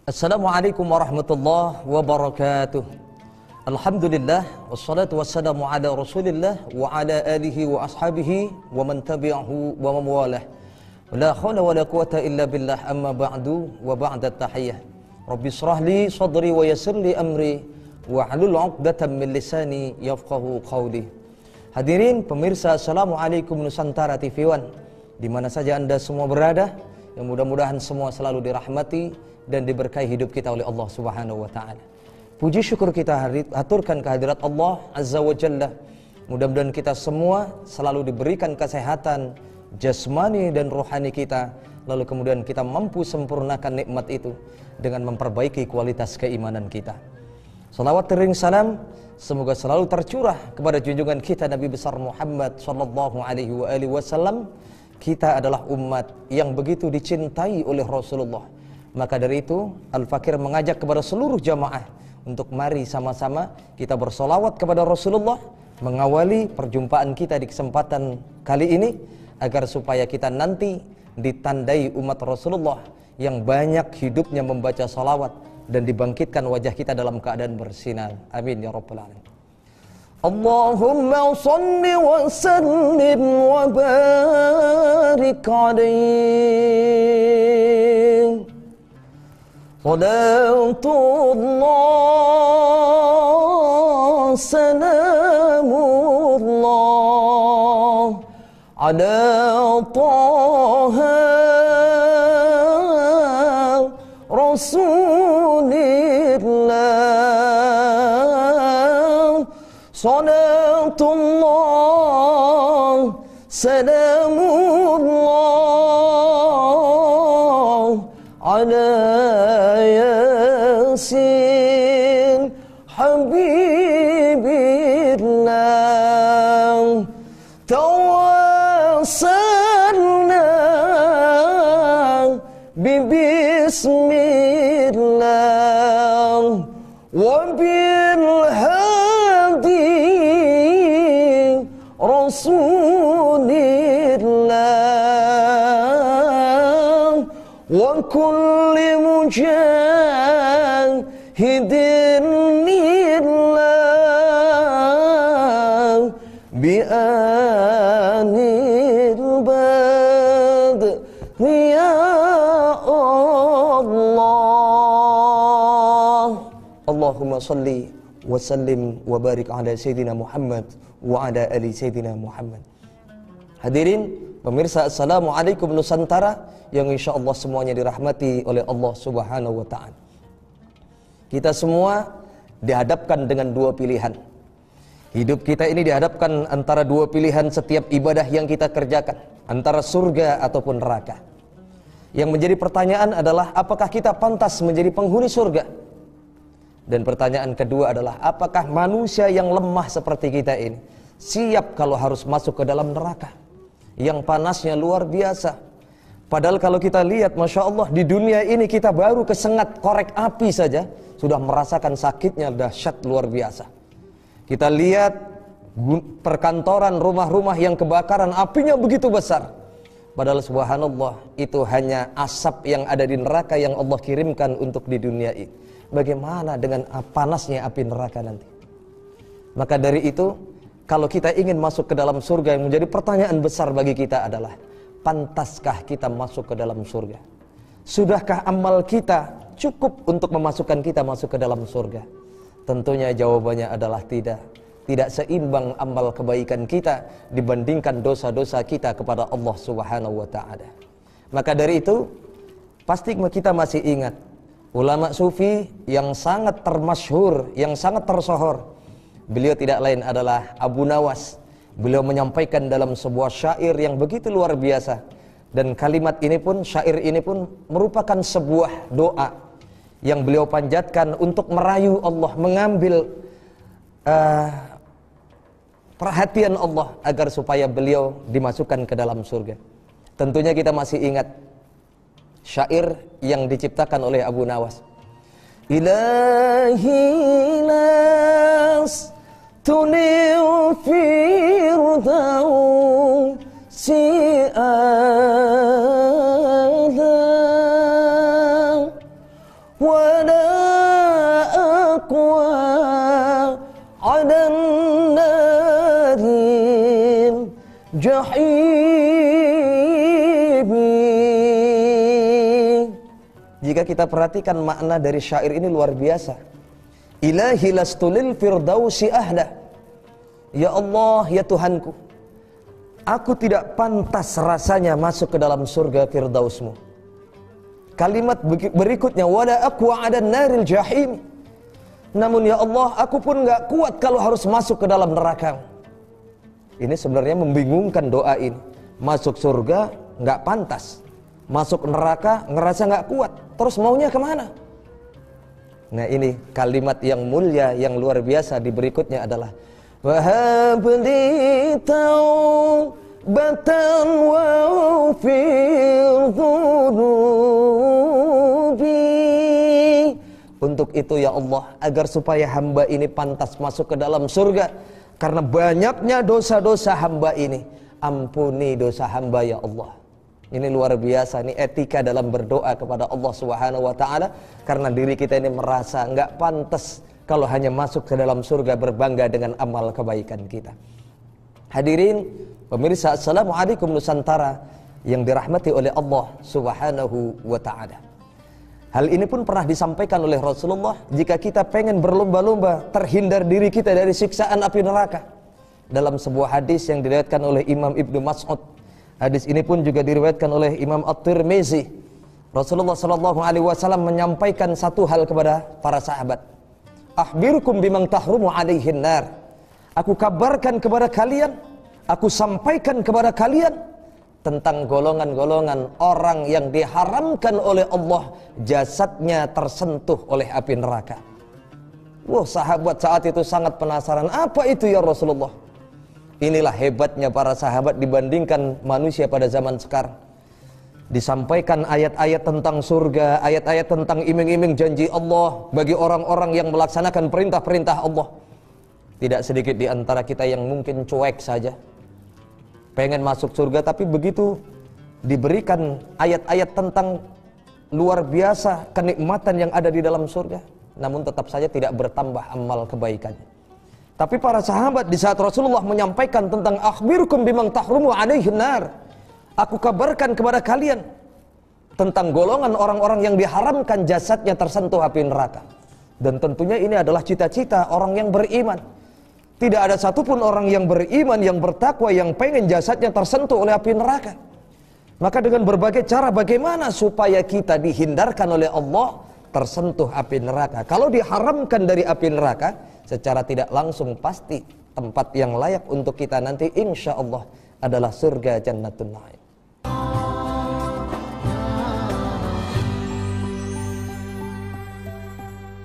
Assalamualaikum warahmatullahi wabarakatuh. Alhamdulillah wassalatu wassalamu ala Rasulillah wa ala alihi wa ashabihi wa man tabi'ahu wa man walah. La haula wala quwata illa billah, amma ba'du wa ba'da tahiyyah. Rabbi shrah li sadri wa yassir li amri wa hlul 'uqdatam min lisani yafqahu qawli. Hadirin pemirsa, Assalamualaikum Nusantara TV One, di mana saja Anda semua berada, yang mudah-mudahan semua selalu dirahmati dan diberkahi hidup kita oleh Allah Subhanahu wa taala. Puji syukur kita haturkan kehadirat Allah Azza wa Jalla. Mudah-mudahan kita semua selalu diberikan kesehatan jasmani dan rohani kita, lalu kemudian kita mampu sempurnakan nikmat itu dengan memperbaiki kualitas keimanan kita. Salawat ring salam semoga selalu tercurah kepada junjungan kita Nabi besar Muhammad sallallahu alaihi wasallam. Kita adalah umat yang begitu dicintai oleh Rasulullah. Maka dari itu Al-Fakir mengajak kepada seluruh jamaah untuk mari sama-sama kita bersolawat kepada Rasulullah, mengawali perjumpaan kita di kesempatan kali ini, agar supaya kita nanti ditandai umat Rasulullah yang banyak hidupnya membaca salawat dan dibangkitkan wajah kita dalam keadaan bersinar. Amin ya rabbal alamin. Allahumma shalli wa sallim wa barik alaihi. Salatullah salamullah ala taha rasulillah. Salatullah salamullah ala yasin habibillah. Tawassalna bismillah wa bil hadi rasulillah wa kulli mujahidin lillah bi'anil badri ya Allah. Allahumma salli wa sallim wa barik ala Sayyidina Muhammad wa ala ali Sayyidina Muhammad. Hadirin pemirsa, Assalamualaikum Nusantara yang insya Allah semuanya dirahmati oleh Allah Subhanahu wa ta'ala. Kita semua dihadapkan dengan dua pilihan. Hidup kita ini dihadapkan antara dua pilihan setiap ibadah yang kita kerjakan, antara surga ataupun neraka. Yang menjadi pertanyaan adalah, apakah kita pantas menjadi penghuni surga? Dan pertanyaan kedua adalah, apakah manusia yang lemah seperti kita ini siap kalau harus masuk ke dalam neraka yang panasnya luar biasa? Padahal kalau kita lihat, Masya Allah, di dunia ini kita baru kesengat korek api saja sudah merasakan sakitnya dahsyat luar biasa. Kita lihat perkantoran, rumah-rumah yang kebakaran, apinya begitu besar. Padahal subhanallah, itu hanya asap yang ada di neraka yang Allah kirimkan untuk di dunia ini. Bagaimana dengan panasnya api neraka nanti? Maka dari itu, kalau kita ingin masuk ke dalam surga, yang menjadi pertanyaan besar bagi kita adalah, pantaskah kita masuk ke dalam surga? Sudahkah amal kita cukup untuk memasukkan kita masuk ke dalam surga? Tentunya jawabannya adalah tidak. Tidak seimbang amal kebaikan kita dibandingkan dosa-dosa kita kepada Allah Subhanahu wa ta'ala. Maka dari itu, pasti kita masih ingat ulama sufi yang sangat termasyhur, yang sangat tersohor. Beliau tidak lain adalah Abu Nawas. Beliau menyampaikan dalam sebuah syair yang begitu luar biasa. Dan kalimat ini pun, syair ini pun merupakan sebuah doa yang beliau panjatkan untuk merayu Allah, mengambil perhatian Allah agar supaya beliau dimasukkan ke dalam surga. Tentunya kita masih ingat syair yang diciptakan oleh Abu Nawas. Ilahi las tunil firdausi a'la wa aqwa 'alan naril jahim. Jika kita perhatikan makna dari syair ini luar biasa. Ilahi lastu lil firdausi ahla. Ya Allah, ya Tuhanku, aku tidak pantas rasanya masuk ke dalam surga firdausmu. Kalimat berikutnya, wala aqwa 'adan naril jahim. Namun ya Allah, aku pun gak kuat kalau harus masuk ke dalam neraka. Ini sebenarnya membingungkan doa ini. Masuk surga gak pantas, masuk neraka ngerasa gak kuat, terus maunya kemana? Nah ini kalimat yang mulia, yang luar biasa di berikutnya adalah wahabli taubatan wa'fir dhunubi. Untuk itu ya Allah, agar supaya hamba ini pantas masuk ke dalam surga, karena banyaknya dosa-dosa hamba ini, ampuni dosa hamba ya Allah. Ini luar biasa, ini etika dalam berdoa kepada Allah Subhanahu wa taala, karena diri kita ini merasa enggak pantas kalau hanya masuk ke dalam surga berbangga dengan amal kebaikan kita. Hadirin pemirsa, Assalamualaikum Nusantara yang dirahmati oleh Allah Subhanahu wa taala. Hal ini pun pernah disampaikan oleh Rasulullah, jika kita pengen berlomba-lomba terhindar diri kita dari siksaan api neraka. Dalam sebuah hadis yang diriwayatkan oleh Imam Ibnu Mas'ud, hadis ini pun juga diriwayatkan oleh Imam At-Tirmizi, Rasulullah SAW menyampaikan satu hal kepada para sahabat. Akhbirukum bimang tahrumu alaihin nar. Aku kabarkan kepada kalian, aku sampaikan kepada kalian tentang golongan-golongan orang yang diharamkan oleh Allah jasadnya tersentuh oleh api neraka. Wah, sahabat saat itu sangat penasaran, apa itu ya Rasulullah? Inilah hebatnya para sahabat dibandingkan manusia pada zaman sekarang. Disampaikan ayat-ayat tentang surga, ayat-ayat tentang iming-iming janji Allah bagi orang-orang yang melaksanakan perintah-perintah Allah. Tidak sedikit di antara kita yang mungkin cuek saja, pengen masuk surga, tapi begitu diberikan ayat-ayat tentang luar biasa kenikmatan yang ada di dalam surga, namun tetap saja tidak bertambah amal kebaikannya. Tapi para sahabat di saat Rasulullah menyampaikan tentang akhbirukum bimang tahrumu alaihin nar, aku kabarkan kepada kalian tentang golongan orang-orang yang diharamkan jasadnya tersentuh api neraka. Dan tentunya ini adalah cita-cita orang yang beriman. Tidak ada satupun orang yang beriman, yang bertakwa, yang pengen jasadnya tersentuh oleh api neraka. Maka dengan berbagai cara bagaimana supaya kita dihindarkan oleh Allah tersentuh api neraka. Kalau diharamkan dari api neraka, secara tidak langsung pasti tempat yang layak untuk kita nanti insya Allah adalah surga Jannatun Na'im.